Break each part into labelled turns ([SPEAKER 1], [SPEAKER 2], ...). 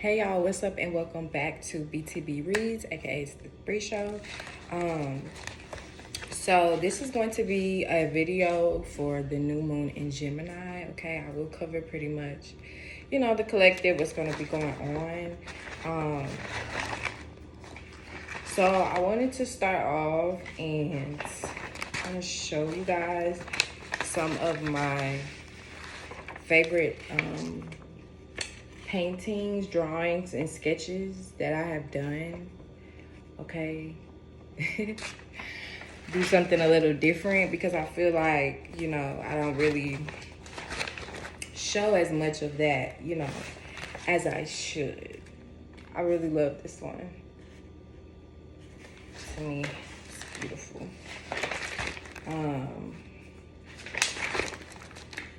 [SPEAKER 1] Hey y'all, what's up and welcome back to B.T.P Reads, aka it's the Bree Show. So this is going to be a video for the new moon in Gemini. Okay, I will cover pretty much, the collective, what's going to be going on. So I wanted to start off and kind of show you guys some of my favorite paintings, drawings, and sketches that I have done. Okay. Do something a little different because I feel like, I don't really show as much of that, as I should. I really love this one. To me, it's beautiful.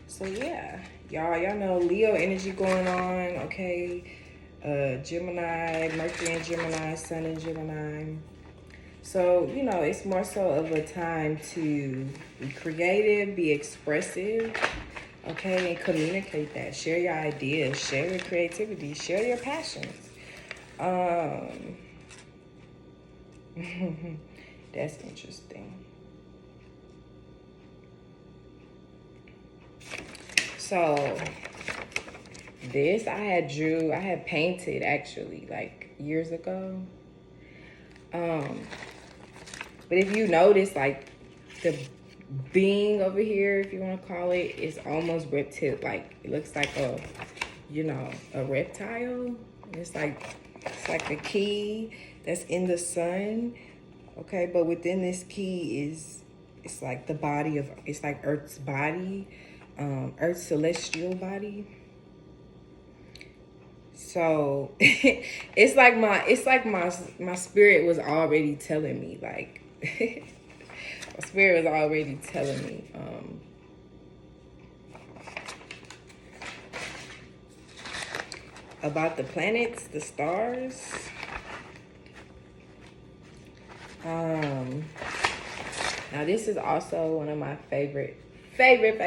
[SPEAKER 1] So yeah, y'all know Leo energy going on, okay? Gemini, Mercury in Gemini, Sun in Gemini. So, it's more so of a time to be creative, be expressive, okay? And communicate that. Share your ideas, share your creativity, share your passions. That's interesting. So this I had painted actually like years ago. But if you notice, like the being over here, if you want to call it, is almost reptile. Like it looks like a reptile. It's like a key that's in the sun. Okay, but within this key it's like the body of, it's like Earth's body. Earth's celestial body. So it's like my spirit was already telling me, like my spirit was already telling me about the planets, the stars. Now this is also one of my favorite paintings.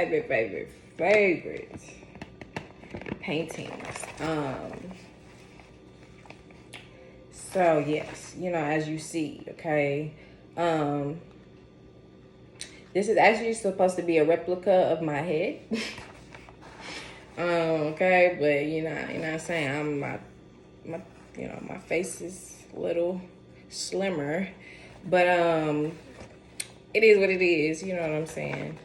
[SPEAKER 1] So yes, as you see, okay. This is actually supposed to be a replica of my head. Okay, but you're not saying my face is a little slimmer, but it is what it is, you know what I'm saying?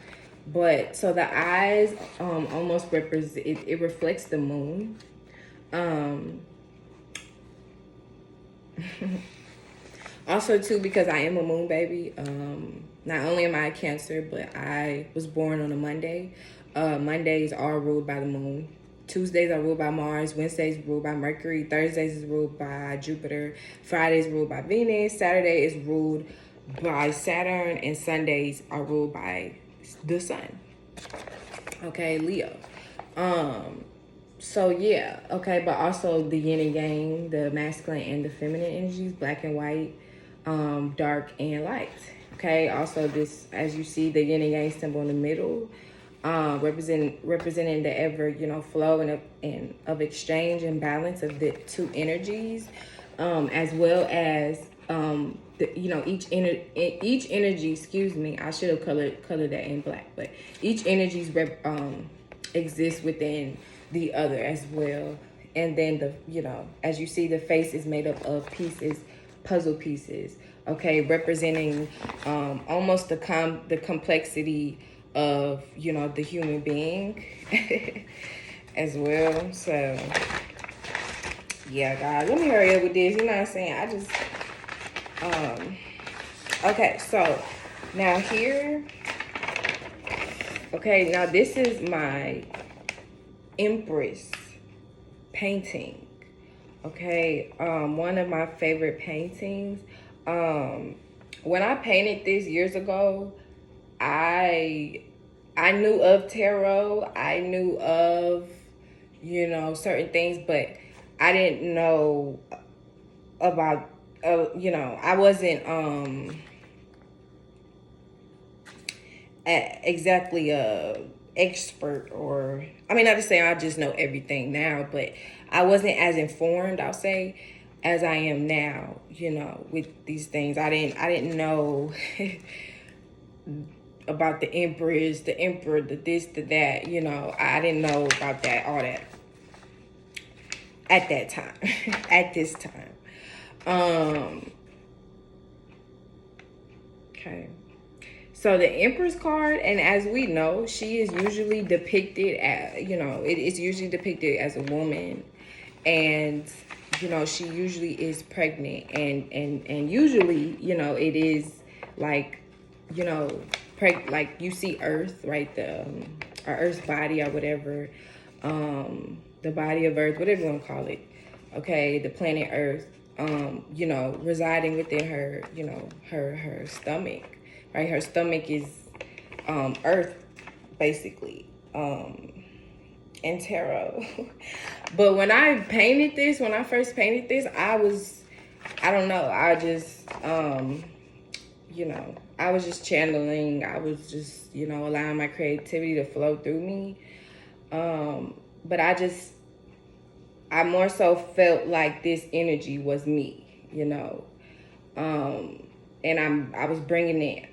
[SPEAKER 1] But so the eyes almost represent, it reflects the moon. Also too, because I am a moon baby. Not only am I a Cancer, but I was born on a Monday. Mondays are ruled by the moon. Tuesdays are ruled by Mars. Wednesdays ruled by Mercury. Thursdays is ruled by Jupiter. Fridays ruled by Venus. Saturday is ruled by Saturn, and Sundays are ruled by the sun. Okay, Leo. So yeah, okay, but also the yin and yang, the masculine and the feminine energies, black and white, dark and light. Okay, also this, as you see, the yin and yang symbol in the middle, representing the ever, flow and of exchange and balance of the two energies, as well as each energy, excuse me, I should have colored that in black, but each energy exists within the other as well. And then as you see, the face is made up of puzzle pieces, okay, representing almost the complexity of the human being as well. So yeah, guys, let me hurry up with this. You know what I'm saying? I just okay, so now here, okay, now this is my Empress painting. Okay, one of my favorite paintings. When I painted this years ago, I knew of tarot. I knew of certain things, but I didn't know about I wasn't exactly expert, or I mean, not to say I just know everything now, but I wasn't as informed, I'll say, as I am now, you know, with these things. I didn't know about the empress, the emperor, the this, the that, you know. I didn't know about that, all that at that time, at this time. Okay. So the Empress card, and as we know, she is usually depicted as, you know, it's usually depicted as a woman, and you know, she usually is pregnant, and usually, you know, it is like, you know, like you see Earth, right? The or Earth's body or whatever, the body of Earth, whatever you want to call it. Okay, the planet Earth, you know, residing within her, you know, her stomach, right? Her stomach is Earth, basically, in tarot. But when I painted this, when I first painted this, I don't know, I just, you know, I was just channeling. I was just, you know, allowing my creativity to flow through me. But I more so felt like this energy was me, you know. And I was bringing it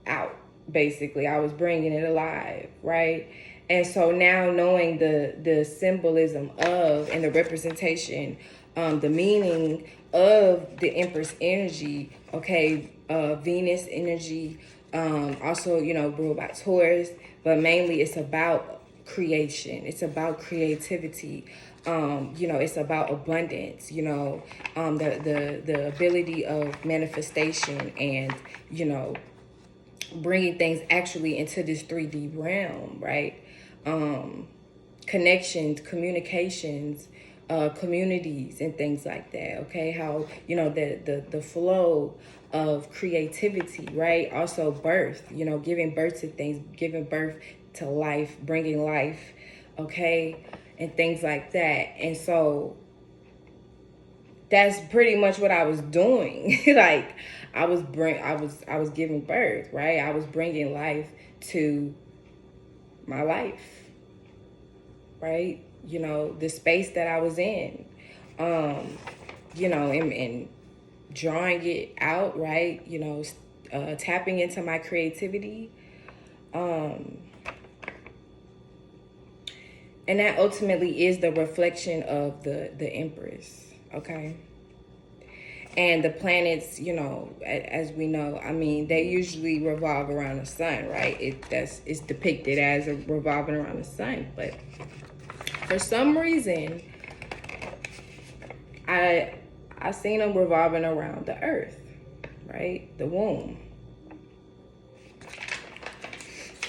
[SPEAKER 1] out, basically. I was bringing it alive, right? And so now knowing the symbolism of and the representation, the meaning of the Empress energy, okay, Venus energy, also, you know, ruled by Taurus, but mainly it's about creation. It's about creativity. You know, it's about abundance, you know, the ability of manifestation, and, you know, bringing things actually into this 3D realm, right? Connections, communications, communities, and things like that. Okay, how, you know, the flow of creativity, right? Also birth, you know, giving birth to things, giving birth to life, bringing life, okay, and things like that. And so that's pretty much what I was doing. Like I was giving birth, right? I was bringing life to my life, right? You know, the space that I was in, you know, and drawing it out, right? You know, tapping into my creativity. And that ultimately is the reflection of the Empress, okay? And the planets, you know, as we know, I mean, they usually revolve around the sun, right? It's depicted as a revolving around the sun. But for some reason, I seen them revolving around the earth, right? The womb.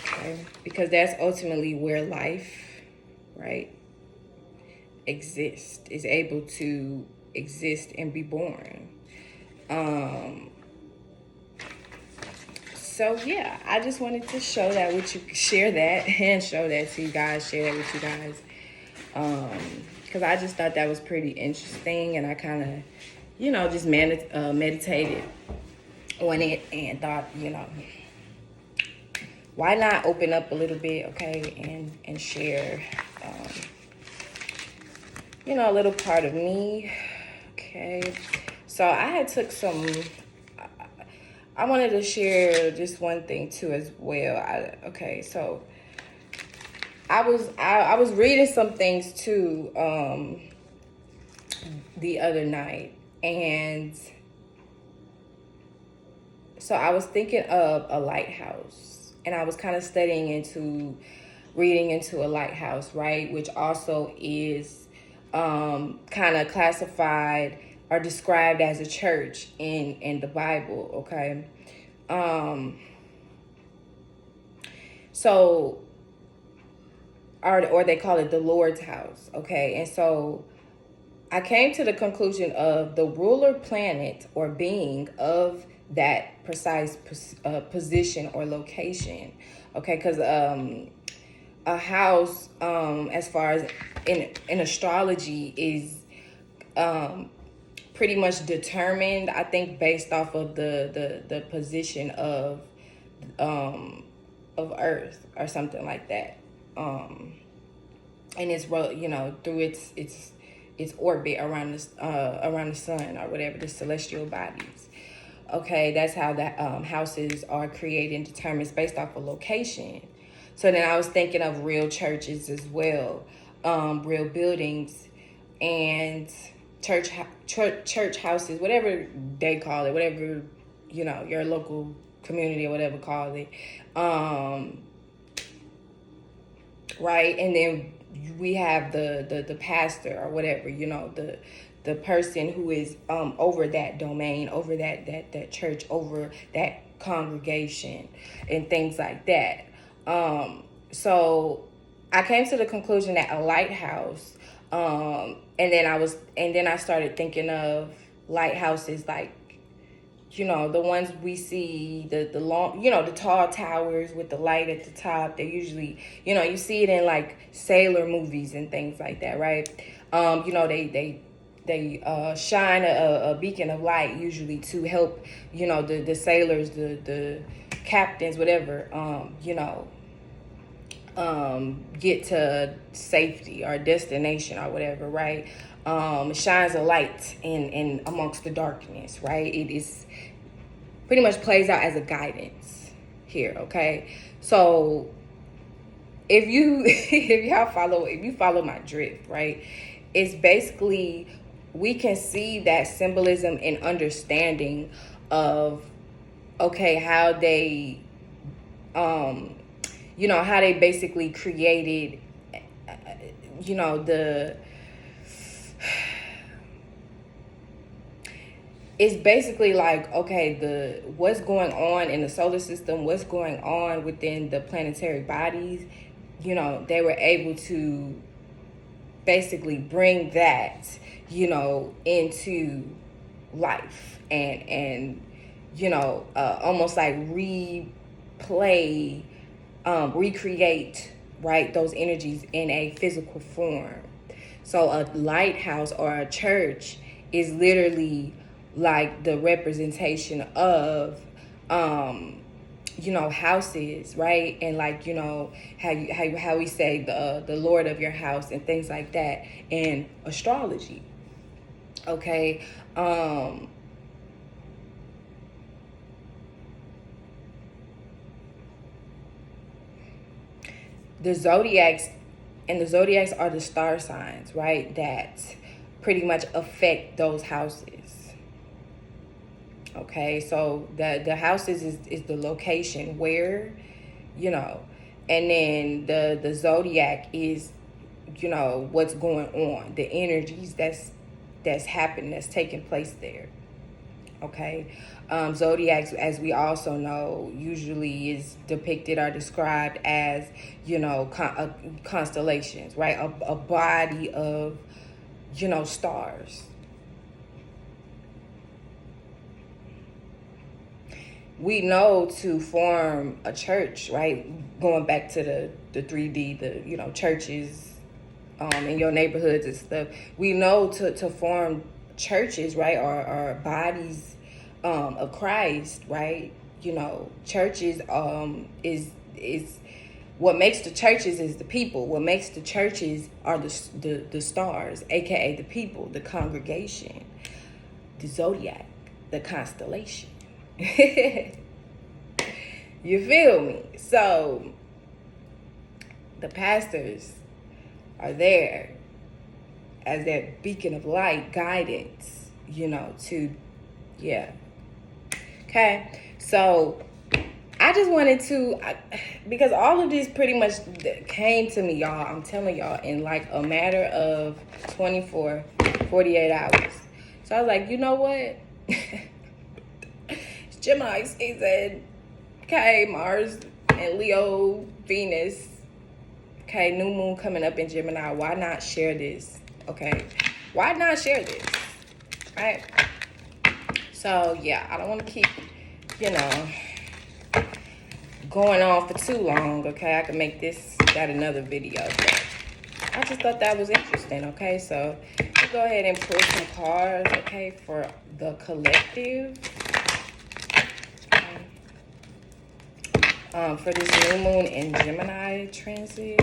[SPEAKER 1] Okay? Because that's ultimately where life, right, exists, is able to exist and be born. So yeah, I just wanted to share that and show that to you guys, share that with you guys. Because I just thought that was pretty interesting, and I kind of, you know, just meditated on it and thought, you know, why not open up a little bit, okay, and share, you know, a little part of me, okay. So I had took some. I wanted to share just one thing too as well. So I was reading some things too the other night, and so I was thinking of a lighthouse, and I was kind of reading into a lighthouse, right, which also is kind of classified or described as a church in the Bible, okay? So, or they call it the Lord's house, okay? And so I came to the conclusion of the ruler planet or being of that precise position or location, okay? Because a house, as far as in astrology, is pretty much determined, I think, based off of the position of of Earth or something like that. And it's, you know, through its orbit around the sun or whatever, the celestial bodies. Okay, that's how the houses are created and determined based off of location. So then I was thinking of real churches as well, real buildings and church houses, whatever they call it, whatever, you know, your local community or whatever call it. Right, and then we have the pastor or whatever, you know, the person who is over that domain, over that church, over that congregation and things like that. So I came to the conclusion that a lighthouse, and then I started thinking of lighthouses like, you know, the ones we see, the long, you know, the tall towers with the light at the top. They usually, you know, you see it in like sailor movies and things like that, right? You know, they shine a beacon of light usually to help, you know, the sailors, the captains, whatever, you know, get to safety or destination or whatever, right? Shines a light in amongst the darkness, right? It is pretty much plays out as a guidance here, okay? So if you follow my drift, right? It's basically, we can see that symbolism and understanding of, okay, how they you know, how they basically created, you know, it's basically like, okay, what's going on in the solar system, what's going on within the planetary bodies, you know, they were able to basically bring that, you know, into life and you know, almost like recreate, right, those energies in a physical form. So a lighthouse or a church is literally like the representation of you know, houses, right? And like, you know, how we say the Lord of your house and things like that in astrology. Okay. The zodiacs are the star signs, right, that pretty much affect those houses. Okay, so the houses is the location where, you know, and then the zodiac is, you know, what's going on, the energies that's happening, that's taking place there. Okay, zodiacs, as we also know, usually is depicted or described as, you know, constellations, right? A body of, you know, stars. We know to form a church, right? Going back to the 3D, the, you know, churches in your neighborhoods and stuff. We know to form churches, right, or bodies of Christ, right? You know, churches is what makes the churches is the people. What makes the churches are the stars, aka the people, the congregation, the zodiac, the constellation. You feel me? So the pastors are there as that beacon of light, guidance, you know, to, yeah. Okay, so I just wanted to, because all of this pretty much came to me, y'all, I'm telling y'all, in like a matter of 48 hours. So I was like, you know what? It's Gemini season. Okay, Mars and Leo, Venus. Okay, new moon coming up in Gemini. Why not share this? Okay, why not share this? All right. So yeah, I don't want to keep, you know, going on for too long. Okay, I can make that another video. But I just thought that was interesting. Okay, so we'll go ahead and pull some cards. Okay, for the collective. for this new moon in Gemini transit.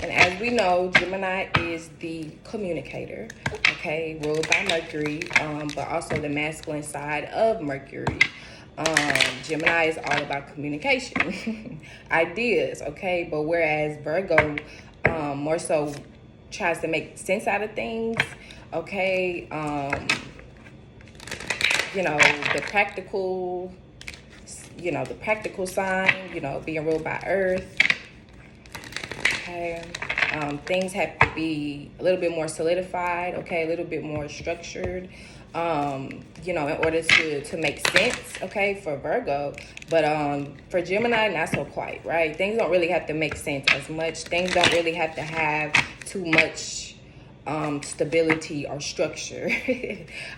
[SPEAKER 1] And as we know, Gemini is the communicator, okay, ruled by Mercury, but also the masculine side of Mercury. Gemini is all about communication, ideas, okay, but whereas Virgo more so tries to make sense out of things, okay, you know, the practical, the practical sign, being ruled by Earth. Okay, things have to be a little bit more solidified, okay, a little bit more structured, in order to make sense, okay, for Virgo. But for Gemini, not so quite, right? Things don't really have to make sense as much. Things don't really have to have too much stability or structure,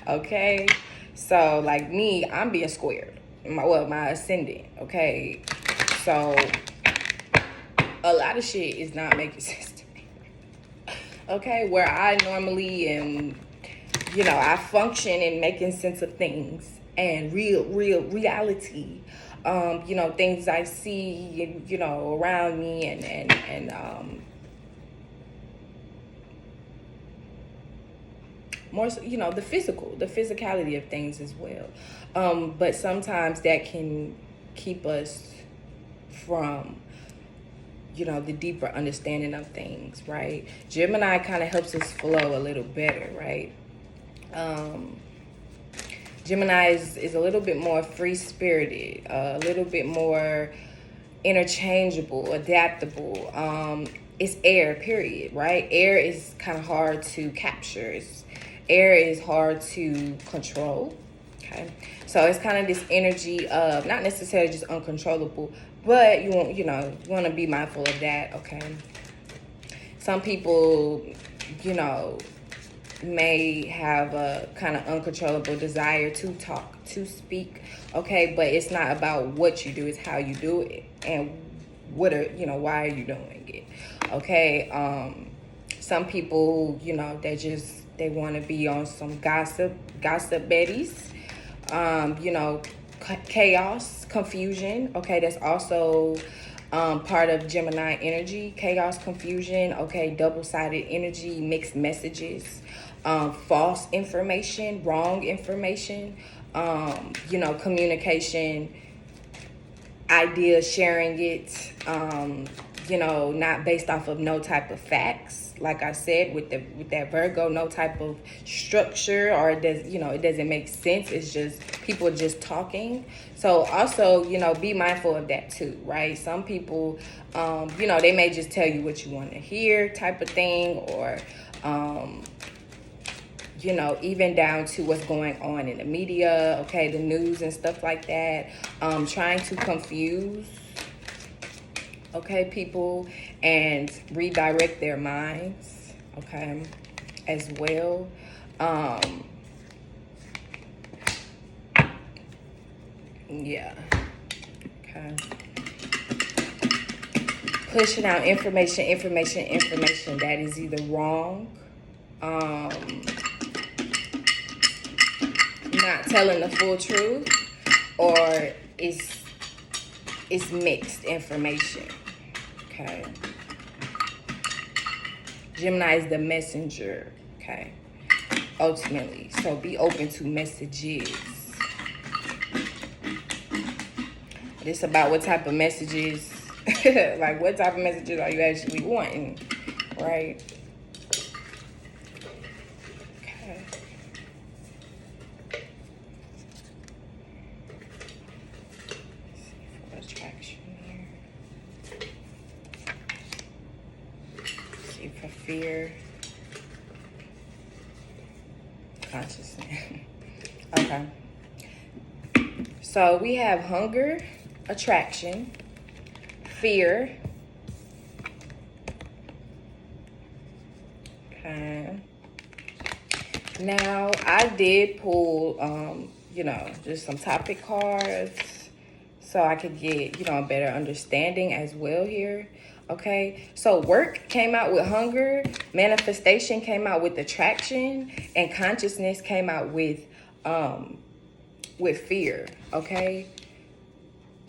[SPEAKER 1] okay? So, like me, I'm being squared, my ascendant, okay? So a lot of shit is not making sense to me. Okay, where I normally am, I function in making sense of things and real reality. Things I see, around me and more so, the physicality of things as well. But sometimes that can keep us from the deeper understanding of things, right? Gemini kind of helps us flow a little better, right? Gemini is a little bit more free-spirited, a little bit more interchangeable, adaptable. It's air, period, right? Air is kind of hard to capture. Air is hard to control, okay? So it's kind of this energy of not necessarily just uncontrollable, but you want to be mindful of that, okay? Some people, may have a kind of uncontrollable desire to talk, to speak, okay? But it's not about what you do, it's how you do it and why are you doing it, okay? Some people, they want to be on some gossip betties, chaos, confusion, okay? That's also part of Gemini energy. Chaos, confusion, okay? Double-sided energy, mixed messages, false information, wrong information, communication, idea sharing it, not based off of no type of facts. Like I said, with that Virgo, no type of structure, or it doesn't make sense. It's just people just talking. So also, be mindful of that too, right? Some people, they may just tell you what you want to hear type of thing, or, even down to what's going on in the media, okay, the news and stuff like that, trying to confuse, okay, people and redirect their minds, okay, as well. Yeah, okay. Pushing out information that is either wrong, not telling the full truth, or it's mixed information, okay? Gemini is the messenger, okay? Ultimately, so be open to messages. It's about what type of messages, like what type of messages are you actually wanting, right? Okay. Let's see for attraction here. Let's see for fear. Consciousness. Okay. So we have hunger, attraction, fear. Okay. Now I did pull, just some topic cards so I could get, a better understanding as well here. Okay, so work came out with hunger, manifestation came out with attraction, and consciousness came out with fear. Okay,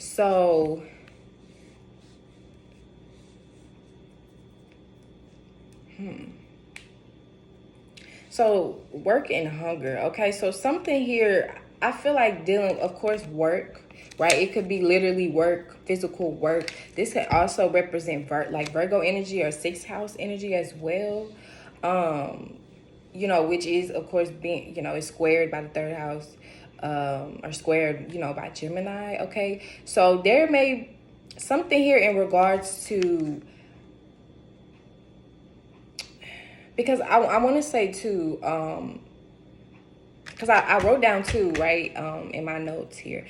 [SPEAKER 1] So so work and hunger. Okay, so something here, I feel like dealing, of course, work, right? It could be literally work, physical work. This can also represent like Virgo energy or sixth house energy as well. You know, which is, of course, being, you know, is squared by the third house, or squared, you know, by Gemini. Okay, so there may something here in regards to, because I want to say too, because I wrote down too, right, in my notes here,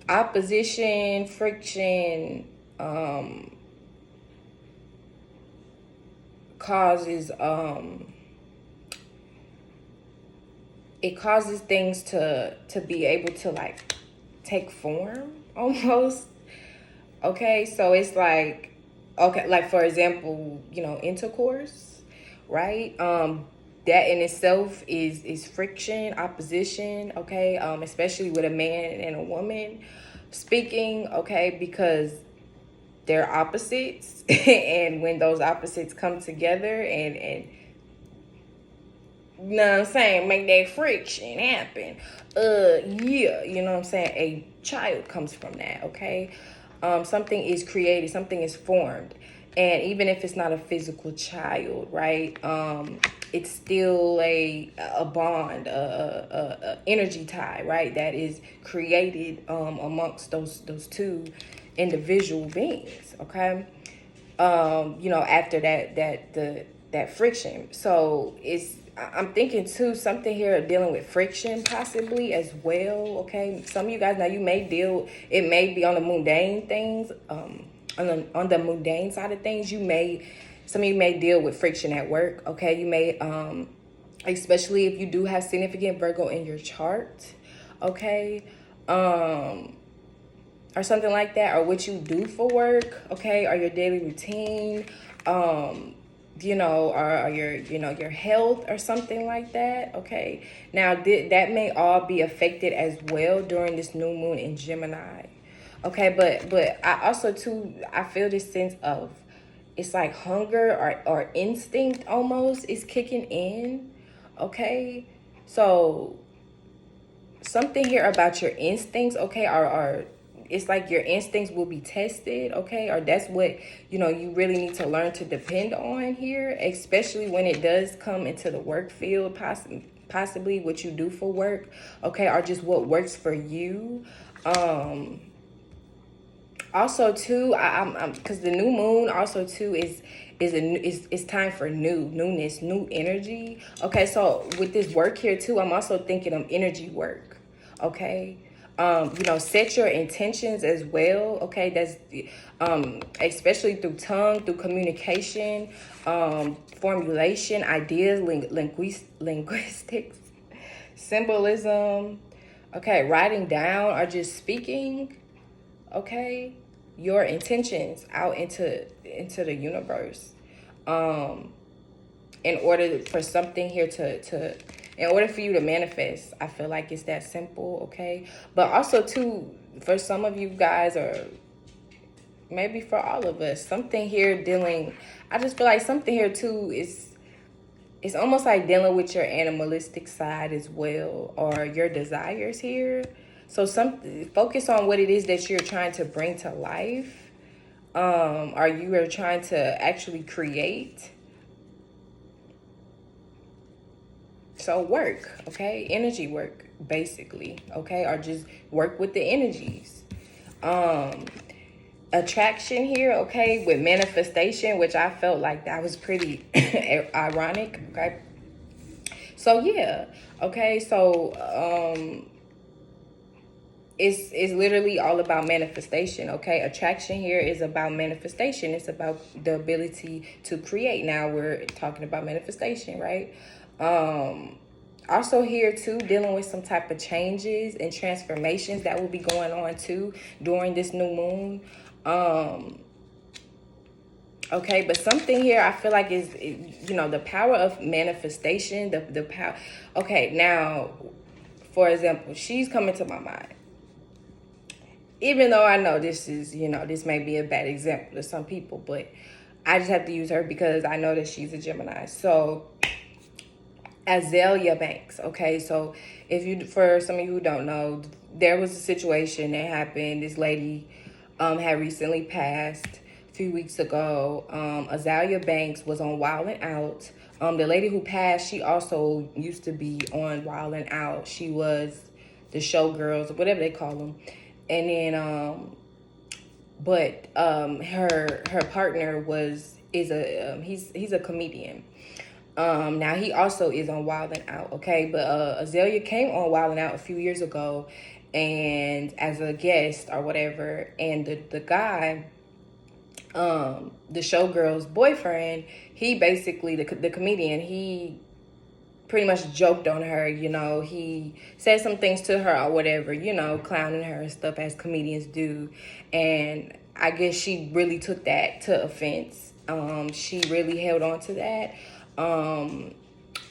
[SPEAKER 1] opposition, friction, causes, it causes things to be able to like take form almost. Okay, so it's like, okay, like for example, you know, intercourse, right? That in itself is friction, opposition, okay? Especially with a man and a woman speaking, okay, because they're opposites, and when those opposites come together and you know what I'm saying, make that friction happen. Yeah, you know what I'm saying? A child comes from that, okay? Something is created, something is formed. And even if it's not a physical child, right? It's still a bond, a energy tie, right? That is created amongst those two individual beings, okay? You know, after that friction. So I'm thinking too, something here dealing with friction possibly as well. Okay, some of you guys now, you may deal, it may be on the mundane things, on the mundane side of things. Some of you may deal with friction at work. Okay, you may, especially if you do have significant Virgo in your chart. Okay, or something like that, or what you do for work, okay, or your daily routine, you know, or your, you know, your health or something like that, okay. Now that may all be affected as well during this new moon in Gemini, okay. But I also too, I feel this sense of, it's like hunger or instinct almost is kicking in, okay. So something here about your instincts, okay, or it's like your instincts will be tested, okay, or that's what, you know, you really need to learn to depend on here, especially when it does come into the work field, possibly what you do for work, okay, or just what works for you. Also too, I'm because the new moon also too is time for newness, new energy. Okay, so with this work here too, I'm also thinking of energy work. Okay, you know, set your intentions as well. Okay, that's especially through tongue, through communication, formulation, ideas, linguistics, symbolism. Okay, writing down or just speaking, okay, your intentions out into the universe, in order for something here to in order for you to manifest. I feel like it's that simple, okay. But also too, for some of you guys, or maybe for all of us, something here dealing, I just feel like something here too is, it's almost like dealing with your animalistic side as well, or your desires here. So focus on what it is that you're trying to bring to life, or you are trying to actually create. So work, okay, energy work basically, okay, or just work with the energies. Attraction here, okay, with manifestation, which I felt like that was pretty ironic, okay. So yeah, okay, so it's literally all about manifestation, okay. Attraction here is about manifestation. It's about the ability to create. Now we're talking about manifestation, right? Also here too, dealing with some type of changes and transformations that will be going on too during this new moon. Okay, but something here I feel like is, you know, the power of manifestation, the power. Okay, now, for example, she's coming to my mind. even though I know this is, this may be a bad example to some people, but I just have to use her because I know that she's a Gemini. So Azalea Banks, okay? So for some of you who don't know, there was a situation that happened. This lady had recently passed a few weeks ago. Azalea Banks was on Wild 'N Out. The lady who passed, she also used to be on Wild 'N Out. She was the showgirls, or whatever they call them. And then, her partner is a comedian. Now he also is on Wild 'N Out, okay? But Azalea came on Wild 'N Out a few years ago, and as a guest or whatever, and the guy, the showgirl's boyfriend, he basically the comedian, he pretty much joked on her, he said some things to her or whatever, clowning her and stuff as comedians do. And I guess she really took that to offense. She really held on to that.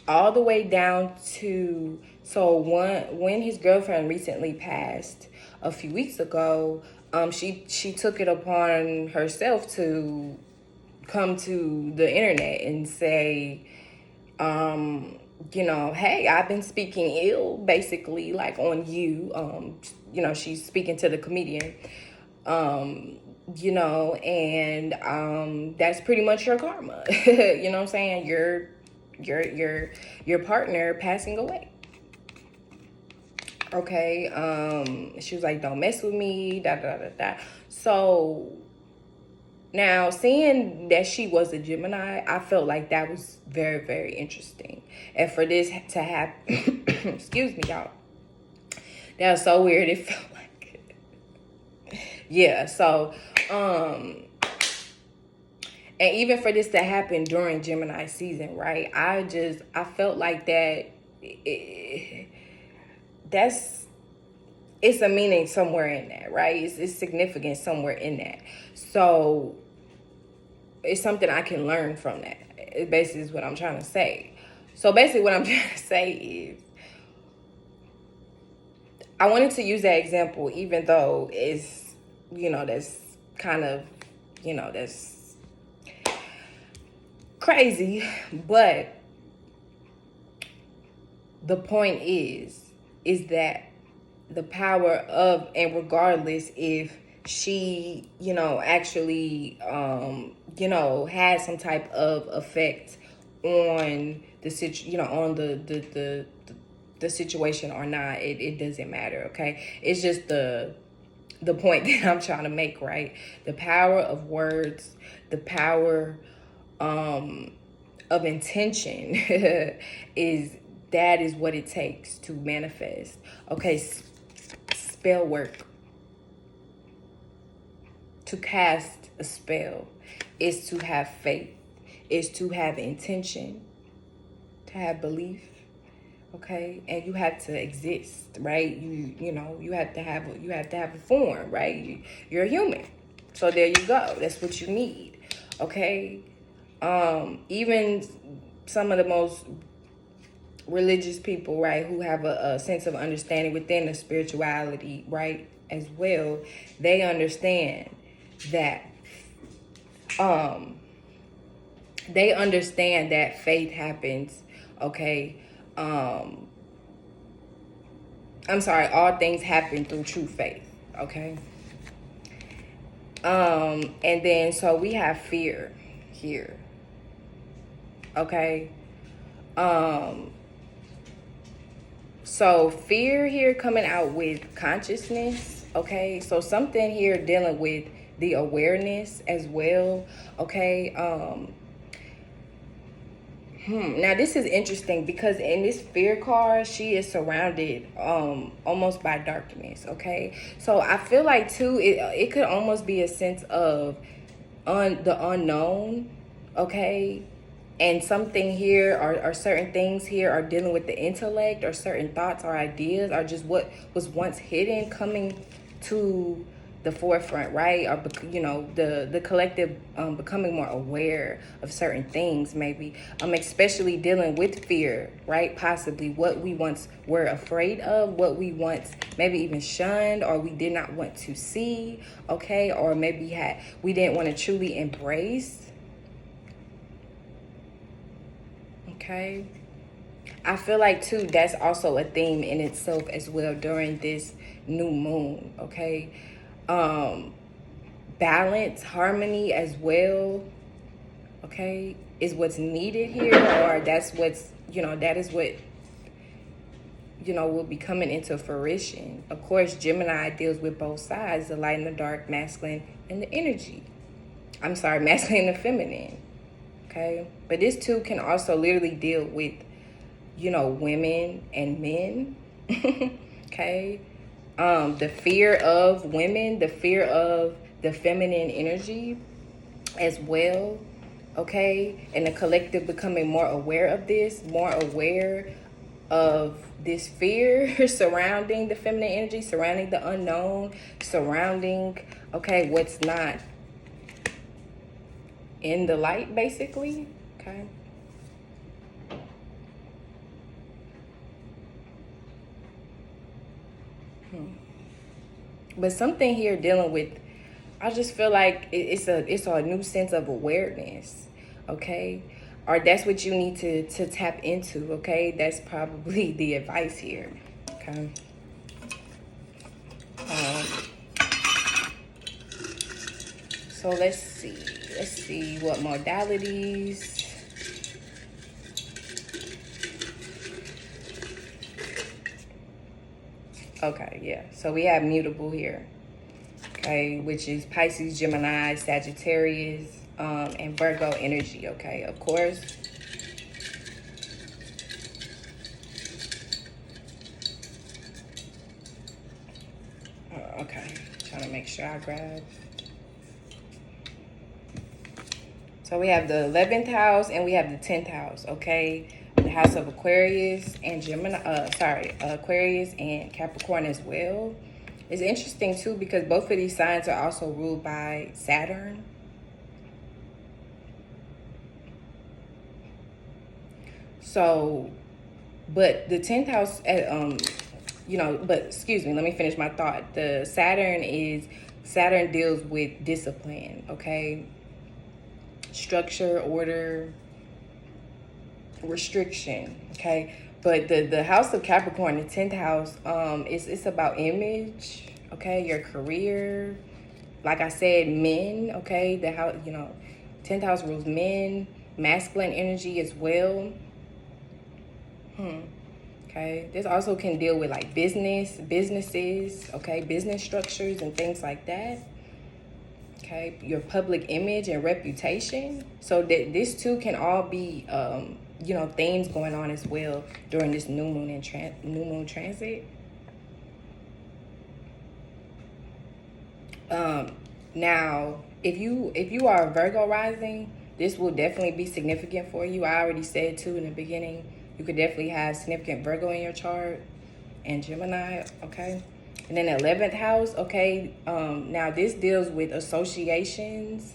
[SPEAKER 1] All the way down to, when his girlfriend recently passed a few weeks ago, she took it upon herself to come to the internet and say, hey, I've been speaking ill, basically, like on you. She's speaking to the comedian, and that's pretty much your karma. You know what I'm saying? Your partner passing away. Okay. She was like, don't mess with me, da da da da. So now, seeing that she was a Gemini, I felt like that was very, very interesting. And for this to happen, excuse me, y'all, that was so weird. It felt like, yeah. So, and even for this to happen during Gemini season, right? I felt like that. It's a meaning somewhere in that, right? It's significant somewhere in that. So it's something I can learn from that. It basically is what I'm trying to say. So basically what I'm trying to say is, I wanted to use that example, even though it's, that's kind of, that's crazy. But the point is that the power of, and regardless if she, actually, had some type of effect on the on the situation or not, it doesn't matter, okay? It's just the point that I'm trying to make, right? The power of words, the power of intention is what it takes to manifest. Okay, spell work. To cast a spell is to have faith, is to have intention, to have belief. Okay, and you have to exist, right? You have to have a form, right? You're a human, so there you go. That's what you need. Okay, even some of the most religious people, right, who have a sense of understanding within the spirituality, right, as well, they understand that faith happens, okay? I'm sorry, all things happen through true faith, okay? And then so we have fear here, okay? So fear here coming out with consciousness, okay? So something here dealing with the awareness as well, okay? Now this is interesting because in this fear card, she is surrounded almost by darkness, okay? So I feel like too, it could almost be a sense of the unknown, okay? And something here or certain things here are dealing with the intellect, or certain thoughts or ideas are just what was once hidden coming to the forefront, right? Or, you know, the collective becoming more aware of certain things, maybe, especially dealing with fear, right? Possibly what we once were afraid of, what we once maybe even shunned, or we did not want to see, okay? Or maybe we didn't want to truly embrace, okay? I feel like too, that's also a theme in itself as well during this new moon, okay? Balance, harmony as well, okay, is what's needed here, or that's what's, you know, that is what, you know, will be coming into fruition. Of course, Gemini deals with both sides, the light and the dark, masculine and the energy. I'm sorry, masculine and the feminine, okay? But this too can also literally deal with, you know, women and men, okay? The fear of women, the fear of the feminine energy as well, okay? And the collective becoming more aware of this, more aware of this fear surrounding the feminine energy, surrounding the unknown, surrounding, okay, what's not in the light, basically, okay? But something here dealing with, I just feel like it's a new sense of awareness, okay? Or that's what you need to tap into, okay? That's probably the advice here, okay? So let's see what modalities. Okay, yeah. So we have mutable here, okay, which is Pisces, Gemini, Sagittarius, and Virgo energy, okay, of course. Okay, trying to make sure I grab. So we have the 11th house and we have the 10th house, okay? The house of Aquarius and Aquarius and Capricorn as well. It's interesting too because both of these signs are also ruled by Saturn. So, but the 10th house, you know, but excuse me, let me finish my thought. The Saturn deals with discipline, okay? Structure, order, restriction, okay? But the house of Capricorn, the 10th house, it's about image, okay? Your career, like I said, men, okay? The house, you know, 10th house rules men, masculine energy as well. Okay, this also can deal with like businesses, okay, business structures and things like that. Okay, your public image and reputation. So that this too can all be, you know, themes going on as well during this new moon and new moon transit. Now, if you are a Virgo rising, this will definitely be significant for you. I already said too in the beginning, you could definitely have significant Virgo in your chart and Gemini, okay? And then the 11th house, okay? Now this deals with associations,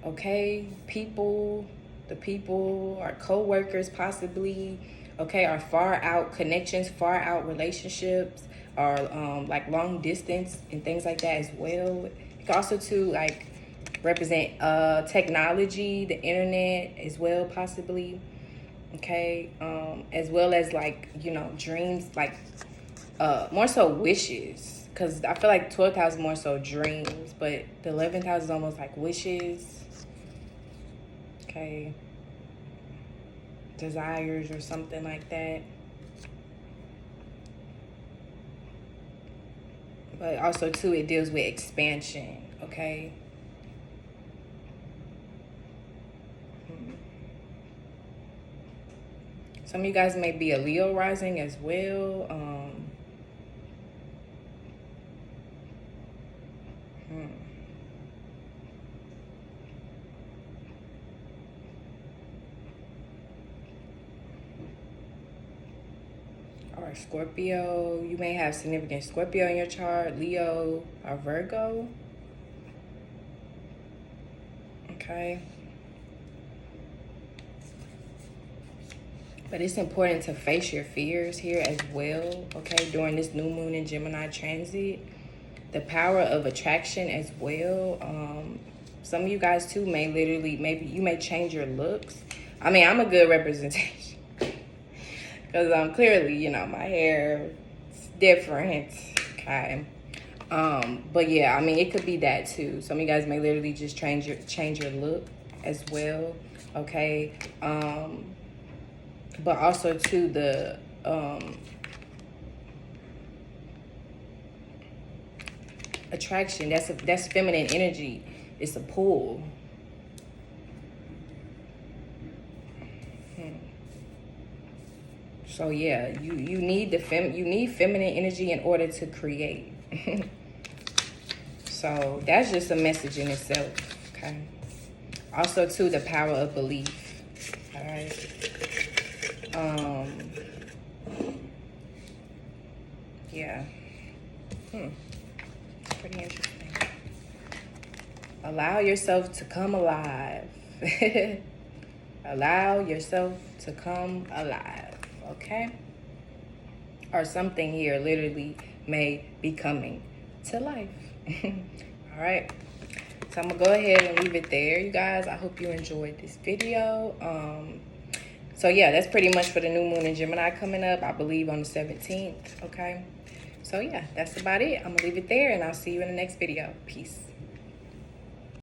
[SPEAKER 1] okay? The people are co-workers possibly, okay? Are far out connections, far out relationships, or like long distance and things like that as well. It can also to like represent technology, the internet as well possibly, okay? As well as like, you know, dreams, like more so wishes, because I feel like 12th house is more so dreams, but the 11th house is almost like wishes, okay? Desires or something like that. But also too, it deals with expansion, okay? Some of you guys may be a Leo rising as well. or Scorpio. You may have significant Scorpio in your chart, Leo or Virgo. Okay. But it's important to face your fears here as well, okay, during this new moon in Gemini transit. The power of attraction as well. Some of you guys too may literally, maybe you may change your looks. I mean, I'm a good representation. Because clearly, you know, my hair is different, okay? But yeah, I mean, it could be that too. Some of you guys may literally just change your look as well, okay? But also to the attraction, that's feminine energy. It's a pull. So yeah, you need you need feminine energy in order to create. So that's just a message in itself, okay? Also too, the power of belief. All right. Yeah. Pretty interesting. Allow yourself to come alive. Allow yourself to come alive, okay? Or something here literally may be coming to life. All right. So I'm gonna go ahead and leave it there, you guys. I hope you enjoyed this video. So yeah, that's pretty much for the new moon in Gemini coming up, I believe on the 17th, okay? So yeah, that's about it. I'm gonna leave it there and I'll see you in the next video. Peace.